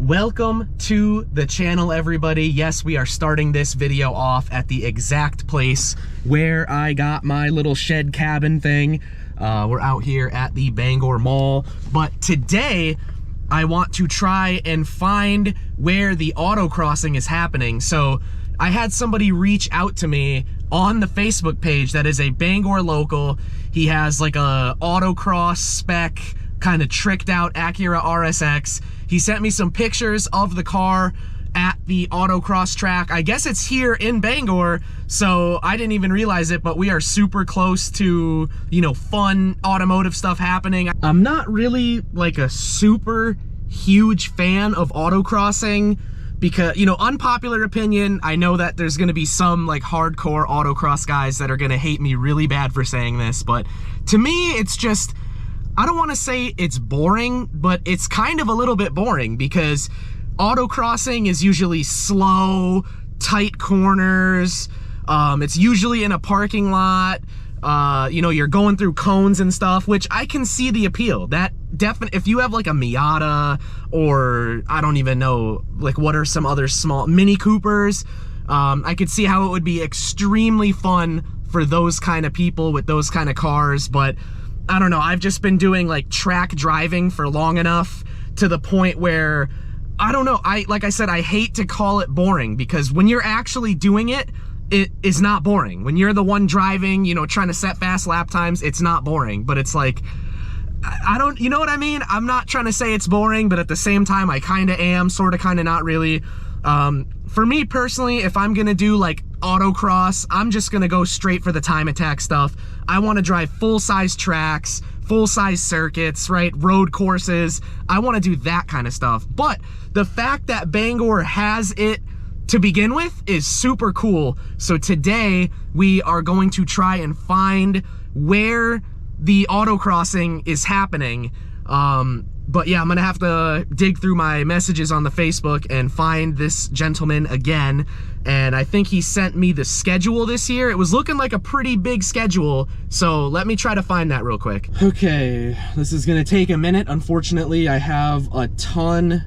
Welcome to the channel, everybody. Yes, we are starting this video off at the exact place where I got my little shed cabin thing. We're out here at the Bangor Mall, but today I want to try and find where the autocrossing is happening. So I had somebody reach out to me on the Facebook page that is a Bangor local. He has like a autocross spec, kind of tricked out Acura RSX. He sent me some pictures of the car at the autocross track. I guess it's here in Bangor, so I didn't even realize it, but we are super close to, you know, fun automotive stuff happening. I'm not really like a super huge fan of autocrossing because, you know, unpopular opinion, I know that there's gonna be some like hardcore autocross guys that are gonna hate me really bad for saying this, but to me, it's just, I don't want to say it's boring, but it's kind of a little bit boring because autocrossing is usually slow, tight corners. It's usually in a parking lot. You know, you're going through cones and stuff, which I can see the appeal. That definitely, if you have like a Miata or I don't even know, like what are some other small Mini Coopers, I could see how it would be extremely fun for those kind of people with those kind of cars, but I don't know, I've just been doing like track driving for long enough to the point where, I don't know, like I said, I hate to call it boring because when you're actually doing it, it is not boring. When you're the one driving, you know, trying to set fast lap times, it's not boring, but it's like, I don't, you know what I mean? I'm not trying to say it's boring, but at the same time, I kind of am, sort of, kind of not really. For me personally, if I'm gonna do like autocross, I'm just gonna go straight for the time attack stuff. I wanna drive full-size tracks, full-size circuits, right? Road courses. I wanna do that kind of stuff. But the fact that Bangor has it to begin with is super cool. So today we are going to try and find where the autocrossing is happening. But yeah, I'm gonna have to dig through my messages on the Facebook and find this gentleman again. And I think he sent me the schedule this year. It was looking like a pretty big schedule. So let me try to find that real quick. Okay, this is gonna take a minute. Unfortunately, I have a ton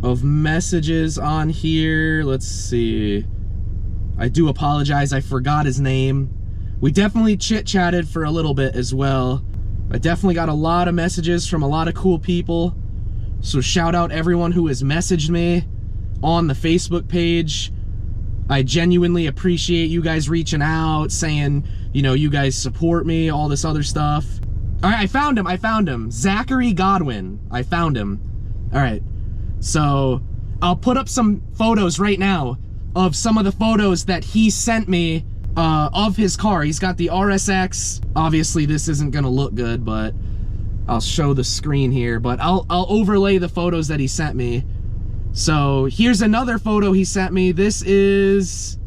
of messages on here. Let's see. I do apologize, I forgot his name. We definitely chit-chatted for a little bit as well. I definitely got a lot of messages from a lot of cool people. So shout out everyone who has messaged me on the Facebook page. I genuinely appreciate you guys reaching out, saying, you know, you guys support me, all this other stuff. All right, I found him. Zachary Godwin, I found him. All right, so I'll put up some photos right now of some of the photos that he sent me of his car. He's got the RSX. Obviously this isn't gonna look good, but I'll show the screen here, but I'll overlay the photos that he sent me. So here's another photo he sent me. This is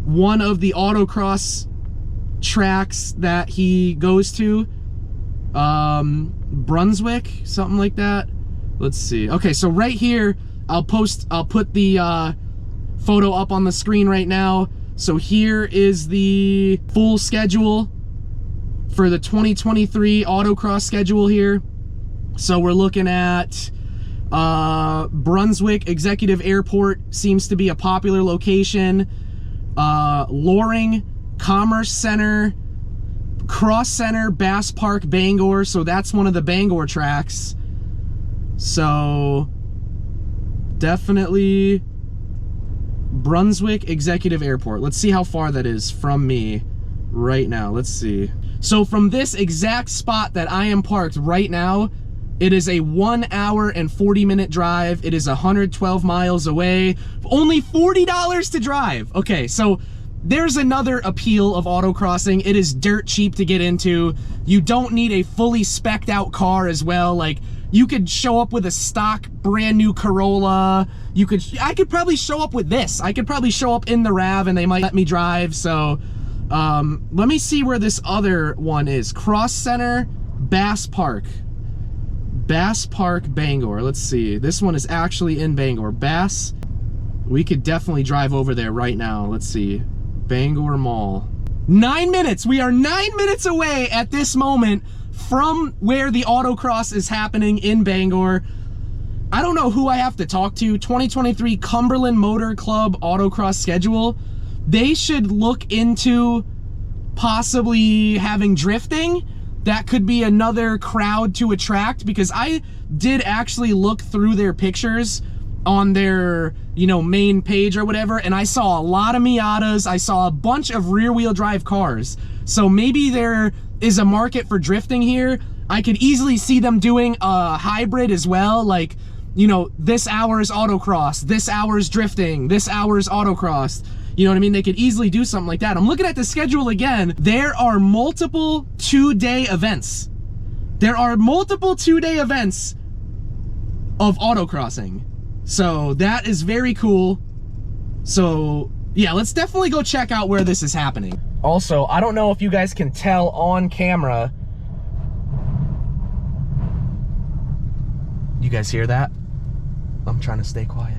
one of the autocross tracks that he goes to. Brunswick, something like that. Let's see. Okay, so right here, I'll put the photo up on the screen right now. So here is the full schedule for the 2023 autocross schedule here. So we're looking at Brunswick Executive Airport seems to be a popular location. Loring, Commerce Center, Cross Center, Bass Park, Bangor. So that's one of the Bangor tracks. So definitely Brunswick Executive Airport. Let's see how far that is from me right now. Let's see. So from this exact spot that I am parked right now, it is a 1 hour and 40-minute drive. It is 112 miles away. Only $40 to drive. Okay, so there's another appeal of autocrossing. It is dirt cheap to get into. You don't need a fully spec'd out car as well. Like, you could show up with a stock brand new Corolla. I could probably show up with this. I could probably show up in the RAV and they might let me drive. So let me see where this other one is. Cross Center, Bass Park. Bass Park, Bangor. Let's see. This one is actually in Bangor. Bass. We could definitely drive over there right now. Let's see. Bangor Mall. 9 minutes. We are 9 minutes away at this moment from where the autocross is happening in Bangor. I don't know who I have to talk to. 2023 Cumberland Motor Club autocross schedule. They should look into possibly having drifting. That could be another crowd to attract, because I did actually look through their pictures on their, you know, main page or whatever, and I saw a lot of Miatas. I saw a bunch of rear-wheel drive cars. So maybe there is a market for drifting here. I could easily see them doing a hybrid as well, like, you know, this hour's autocross, this hour's drifting, this hour's autocross. You know what I mean? They could easily do something like that. I'm looking at the schedule again. There are multiple 2-day events. There are multiple 2-day events of autocrossing. So that is very cool. So yeah, let's definitely go check out where this is happening. Also, I don't know if you guys can tell on camera. You guys hear that? I'm trying to stay quiet.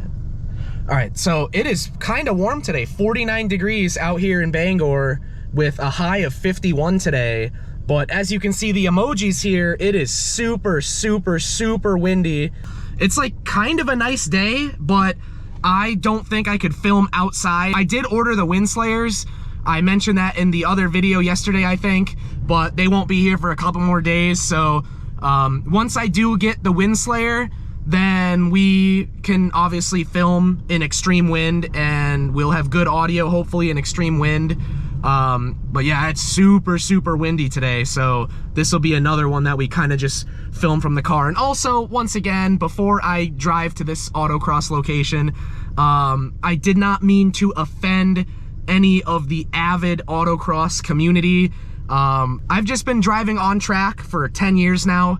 All right, so it is kind of warm today, 49 degrees out here in Bangor with a high of 51 today. But as you can see the emojis here, it is super, super, super windy. It's like kind of a nice day, but I don't think I could film outside. I did order the wind slayers. I mentioned that in the other video yesterday, I think, but they won't be here for a couple more days. So once I do get the wind slayer, then we can obviously film in extreme wind, and we'll have good audio, hopefully, in extreme wind. But yeah, it's super, super windy today, so this will be another one that we kind of just film from the car. And also, once again, before I drive to this autocross location, I did not mean to offend any of the avid autocross community. I've just been driving on track for 10 years now.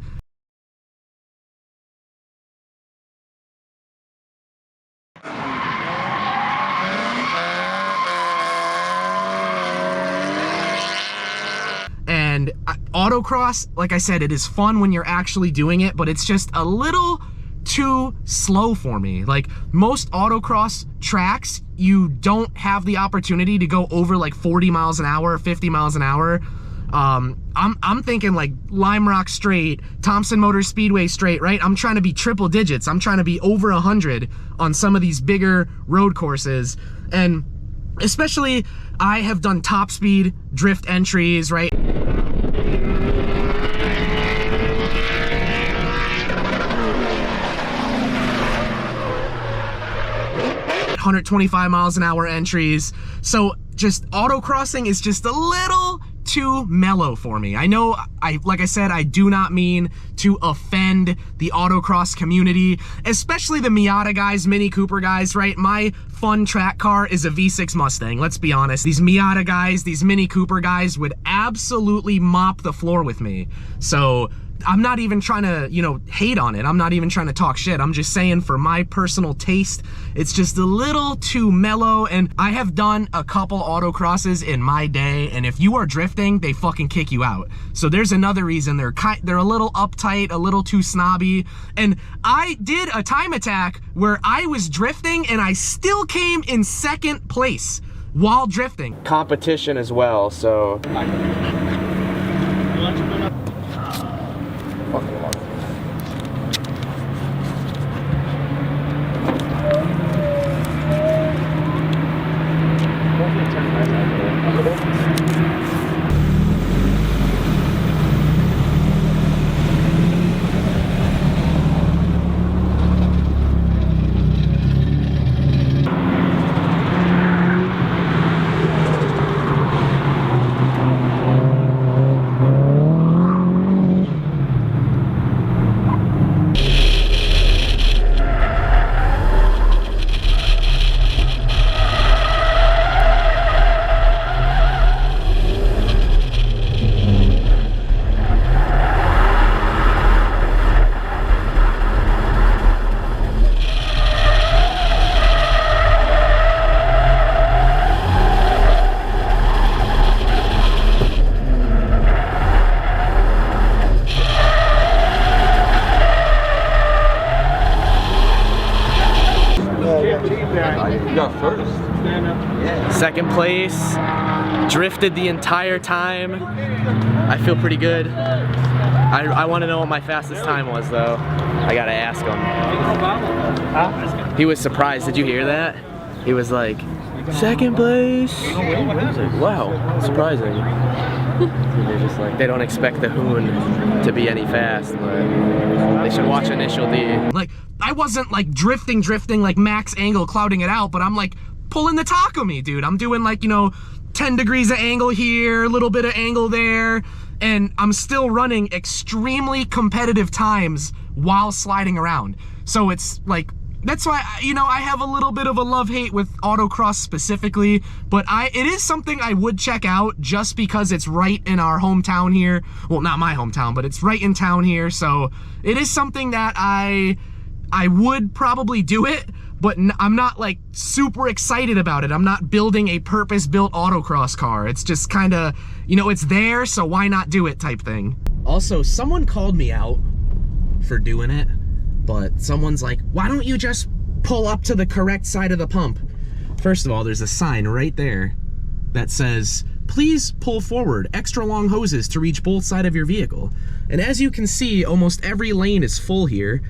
And autocross, like I said, it is fun when you're actually doing it, but it's just a little too slow for me. Like most autocross tracks, you don't have the opportunity to go over like 40 miles an hour, 50 miles an hour. I'm thinking like Lime Rock straight, Thompson Motor Speedway straight, right? I'm trying to be triple digits. I'm trying to be over 100 on some of these bigger road courses. And especially, I have done top speed drift entries, right? 125 miles an hour entries. So just autocrossing is just a little too mellow for me. I know, like I said, I do not mean to offend the autocross community, especially the Miata guys, Mini Cooper guys, right? My fun track car is a V6 Mustang, let's be honest. These Miata guys, these Mini Cooper guys would absolutely mop the floor with me. So I'm not even trying to, you know, hate on it. I'm not even trying to talk shit. I'm just saying, for my personal taste, it's just a little too mellow. And I have done a couple autocrosses in my day, and if you are drifting, they fucking kick you out. So there's another reason. They're a little uptight, a little too snobby. And I did a time attack where I was drifting and I still came in second place while drifting. Competition as well, so. You got first. Second place, drifted the entire time. I feel pretty good. I want to know what my fastest time was, though. I gotta ask him. He was surprised. Did you hear that? He was like, second place. I was like, wow, surprising. They're just like, they don't expect the Hoon to be any fast, but they should watch Initial D. Like, I wasn't like drifting like max angle, clouding it out, but I'm like pulling the Takumi, dude. I'm doing like, you know, 10 degrees of angle here, a little bit of angle there, and I'm still running extremely competitive times while sliding around. So it's like, that's why, you know, I have a little bit of a love-hate with autocross specifically, but it is something I would check out just because it's right in our hometown here. Well, not my hometown, but it's right in town here. So it is something that I would probably do it, but I'm not like super excited about it. I'm not building a purpose-built autocross car. It's just kind of, you know, it's there, so why not do it type thing. Also, someone called me out for doing it, but someone's like, why don't you just pull up to the correct side of the pump? First of all, there's a sign right there that says, please pull forward extra long hoses to reach both sides of your vehicle. And as you can see, almost every lane is full here.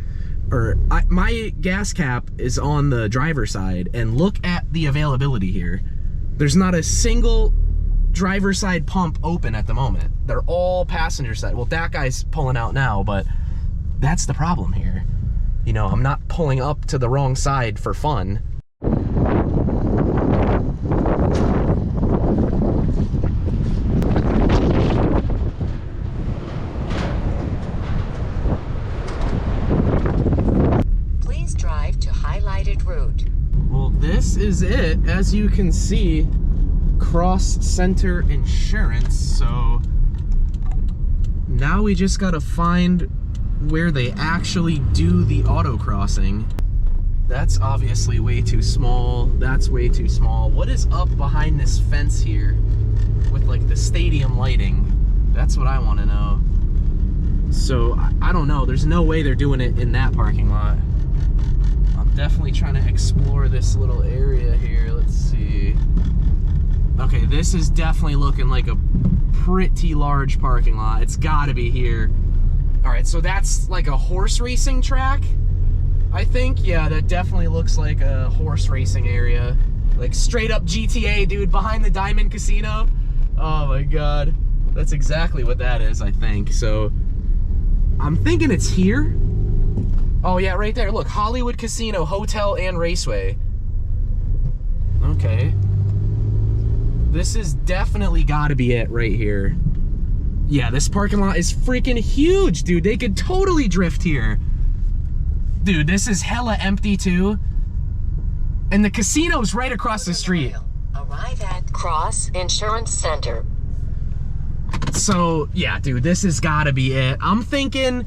My gas cap is on the driver's side, and look at the availability here. There's not a single driver's side pump open at the moment. They're all passenger side. Well, that guy's pulling out now, but that's the problem here. You know, I'm not pulling up to the wrong side for fun. Please drive to highlighted route. Well, this is it. As you can see, cross center insurance. So now we just gotta find where they actually do the autocrossing. That's obviously way too small. That's way too small. What is up behind this fence here with like the stadium lighting? That's what I want to know. So I don't know. There's no way they're doing it in that parking lot. I'm definitely trying to explore this little area here. Let's see. Okay, this is definitely looking like a pretty large parking lot. It's got to be here. All right, so that's like a horse racing track, I think. Yeah, that definitely looks like a horse racing area. Like straight up GTA, dude, behind the Diamond Casino. Oh my God. That's exactly what that is, I think. So I'm thinking it's here. Oh yeah, right there. Look, Hollywood Casino, Hotel and Raceway. Okay. This is definitely gotta be it right here. Yeah, this parking lot is freaking huge, dude. They could totally drift here. Dude, this is hella empty too. And the casino's right across the street. Arrive at Cross Insurance Center. So, yeah, dude, this has gotta be it. I'm thinking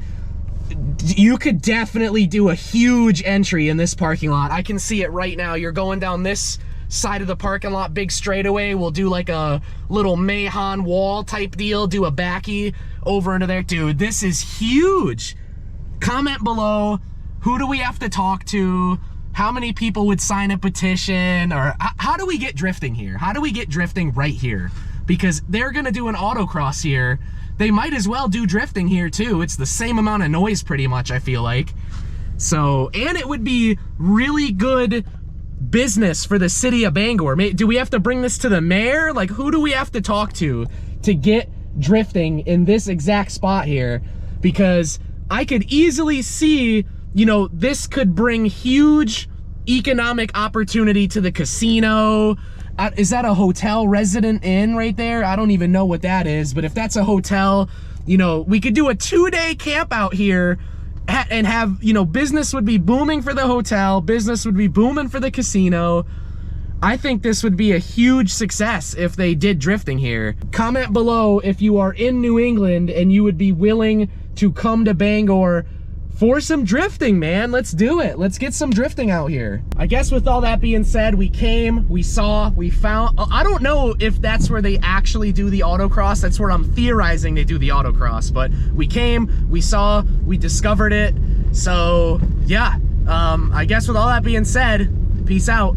you could definitely do a huge entry in this parking lot. I can see it right now. You're going down this side of the parking lot, big straightaway. We'll do like a little Mahon wall type deal, do a backy over into there. Dude, this is huge. Comment below, who do we have to talk to? How many people would sign a petition? Or how do we get drifting here? How do we get drifting right here? Because they're gonna do an autocross here. They might as well do drifting here too. It's the same amount of noise pretty much, I feel like. So, and it would be really good business for the city of Bangor. Do we have to bring this to the mayor? Like, who do we have to talk to get drifting in this exact spot here? Because I could easily see, you know, this could bring huge economic opportunity to the casino. Is that a hotel resident inn right there? I don't even know what that is, but if that's a hotel, you know, we could do a 2-day camp out here and have, you know, business would be booming for the hotel, business would be booming for the casino. I think this would be a huge success if they did drifting here. Comment below if you are in New England and you would be willing to come to Bangor for some drifting, man. Let's do it. Let's get some drifting out here. I guess with all that being said, we came, we saw, we found, I don't know if that's where they actually do the autocross. That's where I'm theorizing they do the autocross, but we came, we saw, we discovered it. So yeah, I guess with all that being said, peace out.